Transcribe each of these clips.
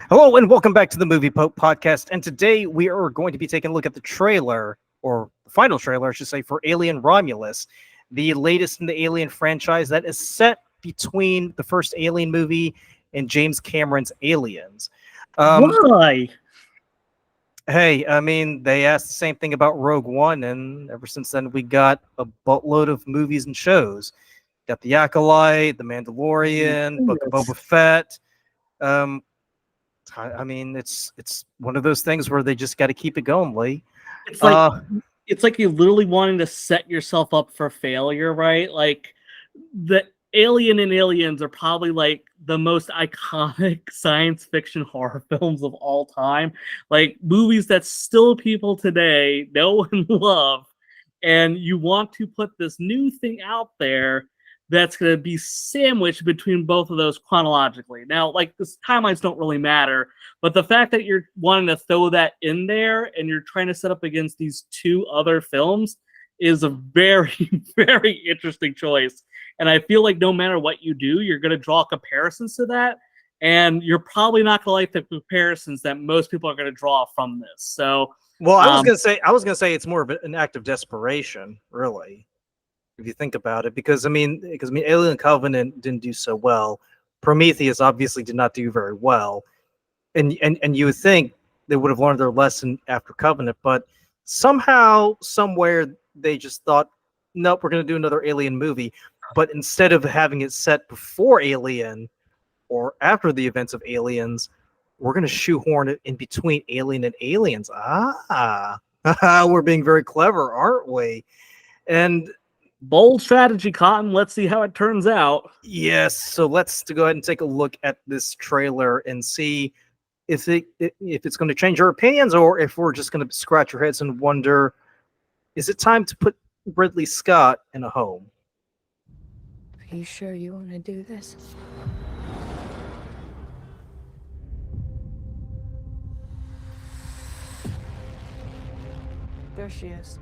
Hello and welcome back to the Movie Pope podcast. And today we are going to be taking a look at the trailer, or the final trailer, I should say, for Alien Romulus, the latest in the Alien franchise that is set between the first Alien movie and James Cameron's Aliens. Why? Hey, I mean, they asked the same thing about Rogue One, and ever since then we got a buttload of movies and shows. Got The Acolyte, The Mandalorian, Book of Boba Fett. I mean, it's one of those things where they just got to keep it going, Lee. It's like you literally wanting to set yourself up for failure, right? Like the Alien and Aliens are probably like the most iconic science fiction horror films of all time. Like movies that still people today know and love. And you want to put this new thing out there that's going to be sandwiched between both of those chronologically. Now, like, the timelines don't really matter, but the fact that you're wanting to throw that in there and you're trying to set up against these two other films is a very, very interesting choice. And I feel like no matter what you do, you're going to draw comparisons to that. And you're probably not going to like the comparisons that most people are going to draw from this. So, well, I was gonna say it's more of an act of desperation, really, if you think about it, because Alien Covenant didn't do so well. Prometheus obviously did not do very well, and you would think they would have learned their lesson after Covenant, but somehow, somewhere, they just thought, nope, we're going to do another Alien movie, but instead of having it set before Alien or after the events of Aliens, we're going to shoehorn it in between Alien and Aliens. We're being very clever, aren't we? And bold strategy, Cotton. Let's see how it turns out. Yes, so let's go ahead and take a look at this trailer and see if it's going to change our opinions, or if we're just going to scratch our heads and wonder, is it time to put Ridley Scott in a home? Are you sure you want to do this? There she is.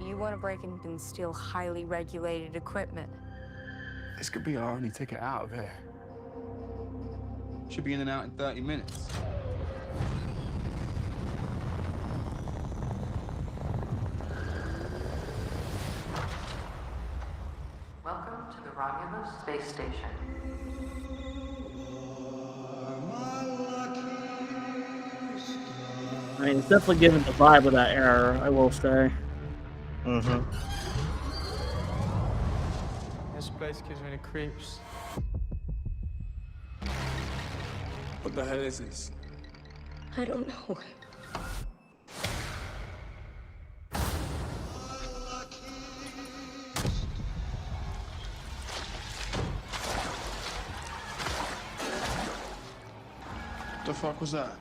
You want to break in and steal highly regulated equipment. This could be our only ticket out of here. Should be in and out in 30 minutes. Welcome to the Romulus space station. I mean, it's definitely giving the vibe of that era, I will say. Mm-hmm. This place gives me the creeps. What the hell is this? I don't know. What the fuck was that?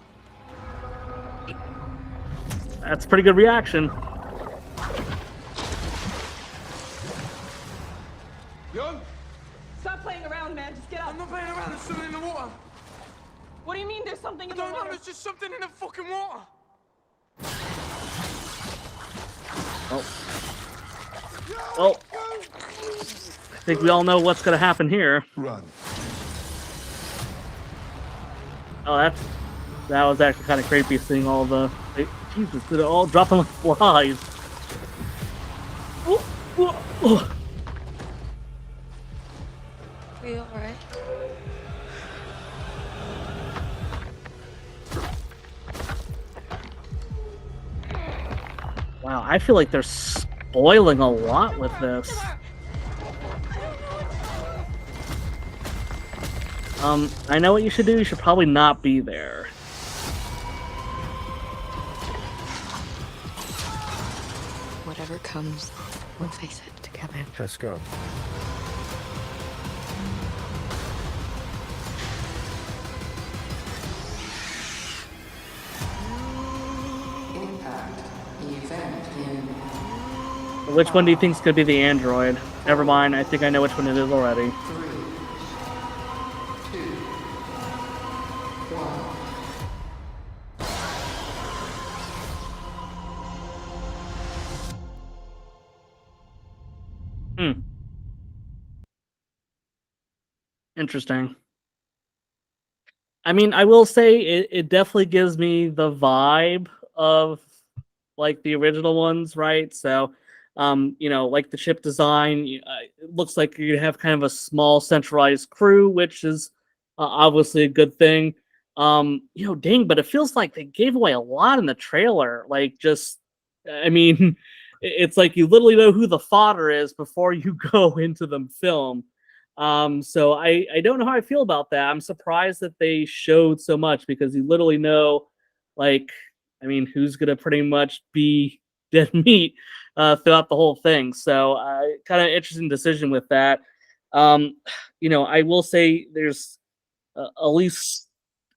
That's a pretty good reaction. Yo! Stop playing around, man. Just get out. I'm not playing around. There's something in the water. What do you mean there's something in the I don't water? know. There's just something in the fucking water. Oh. I think we all know what's going to happen here. Run. Oh, that was actually kind of creepy, seeing all the... Jesus, did it all dropping like flies? Oh. Are you alright? Wow, I feel like they're spoiling a lot with this. I know what you should do. You should probably not be there. Whatever comes, we'll face it together. Let's go. Impact. Event in Which one do you think is going to be the android? Never mind, I think I know which one it is already. 3, 2, 1. Interesting. I mean, I will say it definitely gives me the vibe of like the original ones, right? So, like the ship design, it looks like you have kind of a small centralized crew, which is obviously a good thing. Dang, but it feels like they gave away a lot in the trailer. Like, just, I mean, it's like you literally know who the fodder is before you go into the film. So I don't know how I feel about that. I'm surprised that they showed so much because you literally know, like, I mean, who's gonna pretty much be dead meat throughout the whole thing. So, kind of interesting decision with that. Um, I will say there's at least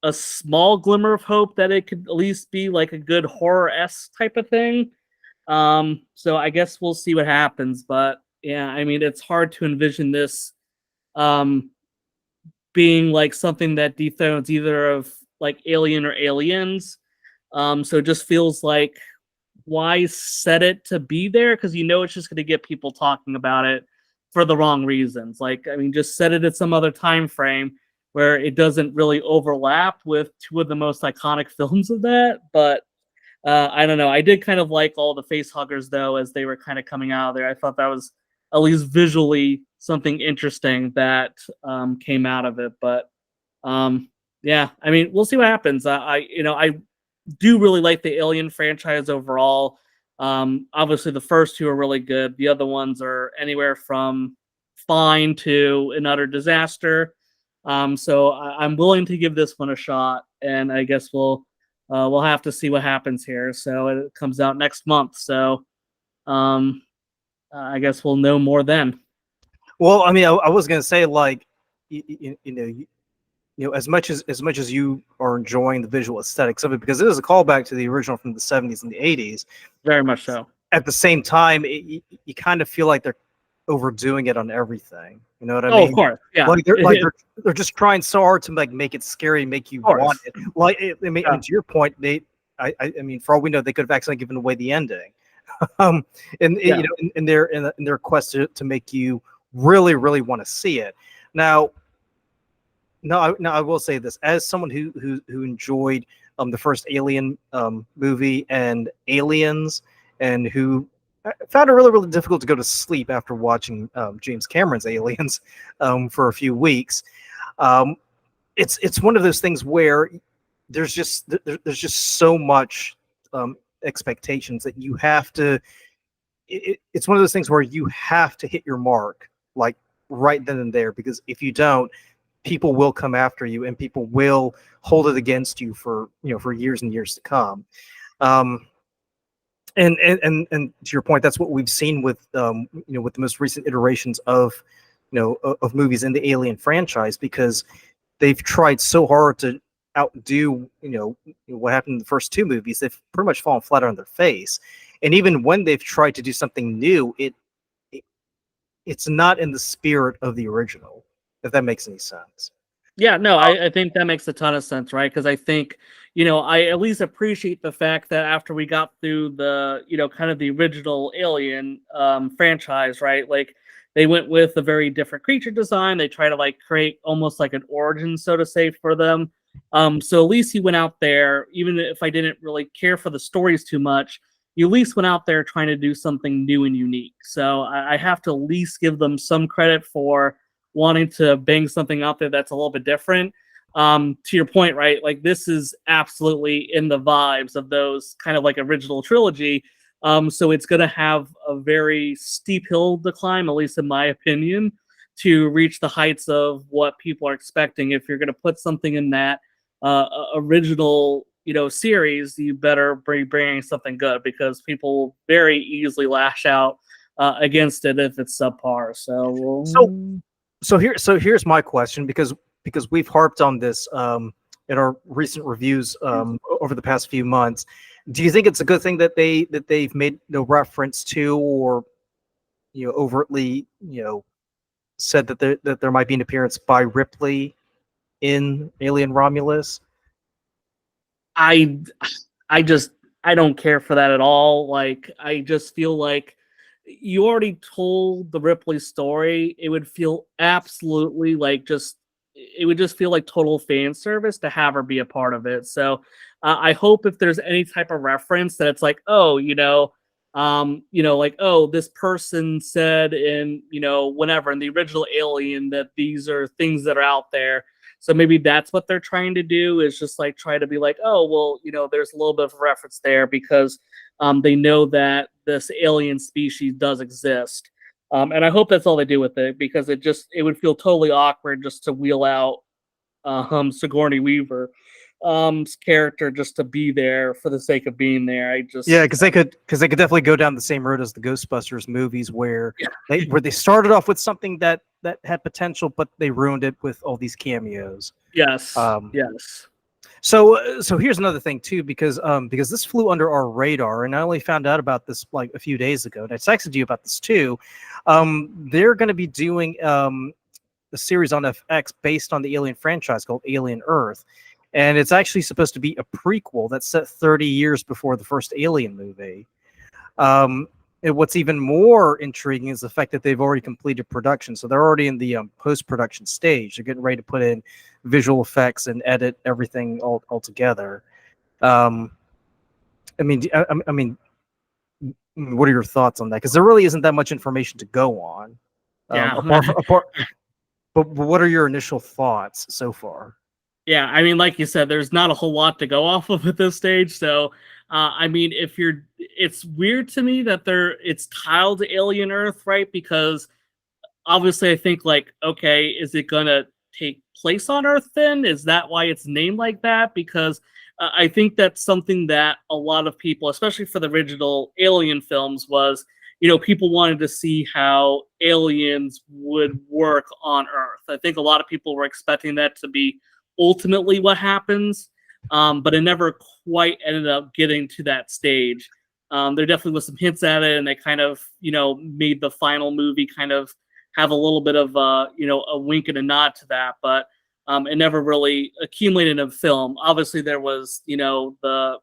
a small glimmer of hope that it could at least be like a good horror-esque type of thing. So I guess we'll see what happens. But yeah, I mean, it's hard to envision this um, being like something that dethrones either of like Alien or Aliens. So it just feels like why set it to be there? Because it's just going to get people talking about it for the wrong reasons. Like, I mean, just set it at some other time frame where it doesn't really overlap with two of the most iconic films of that. But I don't know. I did kind of like all the face huggers though as they were kind of coming out of there. I thought that was at least visually something interesting that came out of it. But yeah, I mean, we'll see what happens. I do really like the Alien franchise overall. Obviously, the first two are really good. The other ones are anywhere from fine to an utter disaster. So I'm willing to give this one a shot, and I guess we'll have to see what happens here. So it comes out next month. So um, I guess we'll know more then. Well, I mean, I was gonna say like, as much as you are enjoying the visual aesthetics of it, because it is a callback to the original from the 70s and the 80s. Very much so. At the same time, you kind of feel like they're overdoing it on everything. You know what I Oh, mean? of course. Yeah. They're just trying so hard to like make it scary, make you want it. Like, and to your point, I mean, for all we know, they could have accidentally given away the ending. Yeah. In their quest to make you really, really want to see it. Now, no, I will say this as someone who enjoyed the first Alien movie and Aliens, and who found it really, really difficult to go to sleep after watching James Cameron's Aliens for a few weeks. It's one of those things where there's just so much expectations that you have to. It's one of those things where you have to hit your mark like right then and there, because if you don't, people will come after you and people will hold it against you for for years and years to come. And to your point, that's what we've seen with with the most recent iterations of of movies in the Alien franchise, because they've tried so hard to outdo what happened in the first two movies. They've pretty much fallen flat on their face, and even when they've tried to do something new, it's not in the spirit of the original, if that makes any sense. Yeah, no, I think that makes a ton of sense, right? Because I think, I at least appreciate the fact that after we got through the, kind of the original Alien franchise, right? Like they went with a very different creature design. They try to like create almost like an origin, so to say, for them. So at least he went out there, even if I didn't really care for the stories too much, you at least went out there trying to do something new and unique. So I have to at least give them some credit for wanting to bang something out there that's a little bit different. To your point, right? Like this is absolutely in the vibes of those kind of like original trilogy. So it's going to have a very steep hill to climb, at least in my opinion, to reach the heights of what people are expecting. If you're going to put something in that original, series, you better be bringing something good, because people will very easily lash out against it if it's subpar. So here's my question, because we've harped on this in our recent reviews over the past few months. Do you think it's a good thing that they've made no reference to, or overtly said that there might be an appearance by Ripley in Alien Romulus? I I just I don't care for that at all. Like I just feel like you already told the Ripley story. It would feel absolutely like just it would just feel like total fan service to have her be a part of it. So I hope if there's any type of reference that it's like, oh, like, oh, this person said in, whenever in the original Alien that these are things that are out there. So maybe that's what they're trying to do, is just like try to be like, oh, well, there's a little bit of a reference there because they know that this alien species does exist. And I hope that's all they do with it, because it would feel totally awkward just to wheel out Sigourney Weaver character just to be there for the sake of being there. Because they could definitely go down the same road as the Ghostbusters movies, where they started off with something that had potential, but they ruined it with all these cameos. Yes. Yes. So here's another thing too, because this flew under our radar, and I only found out about this like a few days ago, and I texted you about this too. They're going to be doing a series on FX based on the Alien franchise called Alien Earth, and it's actually supposed to be a prequel that's set 30 years before the first Alien movie. And what's even more intriguing is the fact that they've already completed production. So they're already in the post-production stage. They're getting ready to put in visual effects and edit everything all together. I mean, what are your thoughts on that? Because there really isn't that much information to go on. But what are your initial thoughts so far? Yeah, I mean, like you said, there's not a whole lot to go off of at this stage. So, I mean, it's weird to me that it's tiled to Alien Earth, right? Because obviously I think like, okay, is it going to take place on Earth then? Is that why it's named like that? Because I think that's something that a lot of people, especially for the original Alien films, was, people wanted to see how aliens would work on Earth. I think a lot of people were expecting that to be ultimately what happens, but it never quite ended up getting to that stage. There definitely was some hints at it, and they kind of, made the final movie kind of have a little bit of, a wink and a nod to that, but it never really accumulated in film. Obviously, there was, the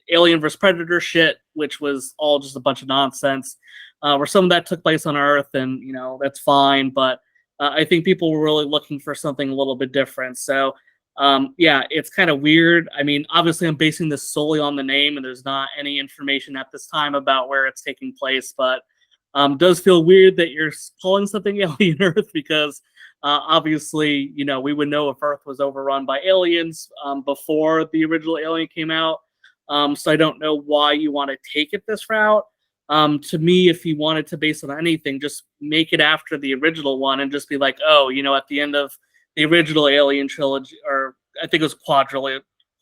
Alien vs. Predator shit, which was all just a bunch of nonsense, where some of that took place on Earth, and, that's fine, but I think people were really looking for something a little bit different. So, it's kind of weird. I mean, obviously I'm basing this solely on the name, and there's not any information at this time about where it's taking place, but does feel weird that you're calling something Alien Earth, because obviously, we would know if Earth was overrun by aliens before the original Alien came out. So I don't know why you want to take it this route. To me, if you wanted to base it on anything, just make it after the original one and just be like, oh, at the end of the original Alien trilogy, or I think it was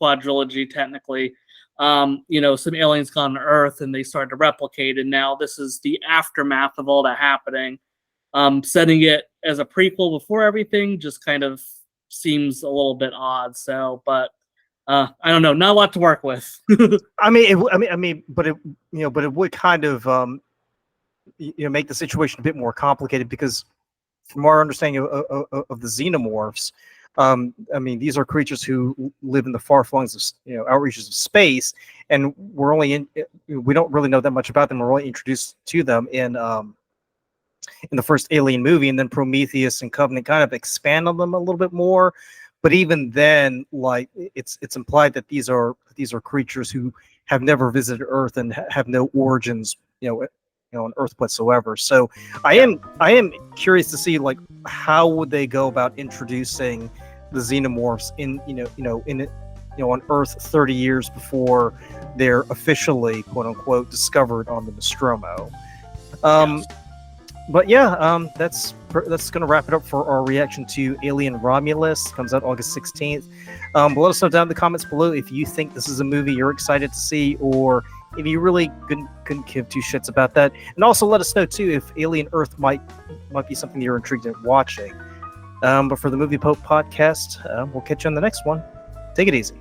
quadrilogy technically, some aliens got on Earth and they started to replicate, and now this is the aftermath of all that happening. Setting it as a prequel before everything just kind of seems a little bit odd. So, but I don't know, not a lot to work with. But it would kind of make the situation a bit more complicated, because from our understanding of the xenomorphs, these are creatures who live in the far flungs of outreaches of space, and we don't really know that much about them. We're only introduced to them in the first Alien movie, and then Prometheus and Covenant kind of expand on them a little bit more. But even then, like, it's implied that these are creatures who have never visited Earth and have no origins, on Earth whatsoever. So I am curious to see, like, how would they go about introducing the xenomorphs on Earth 30 years before they're officially, quote unquote, discovered on the Nostromo. But yeah, that's going to wrap it up for our reaction to Alien Romulus. Comes out August 16th. But let us know down in the comments below if you think this is a movie you're excited to see, or if you really couldn't give two shits about that. And also let us know too if Alien Earth might be something you're intrigued in watching. But for the Movie Pope podcast, we'll catch you on the next one. Take it easy.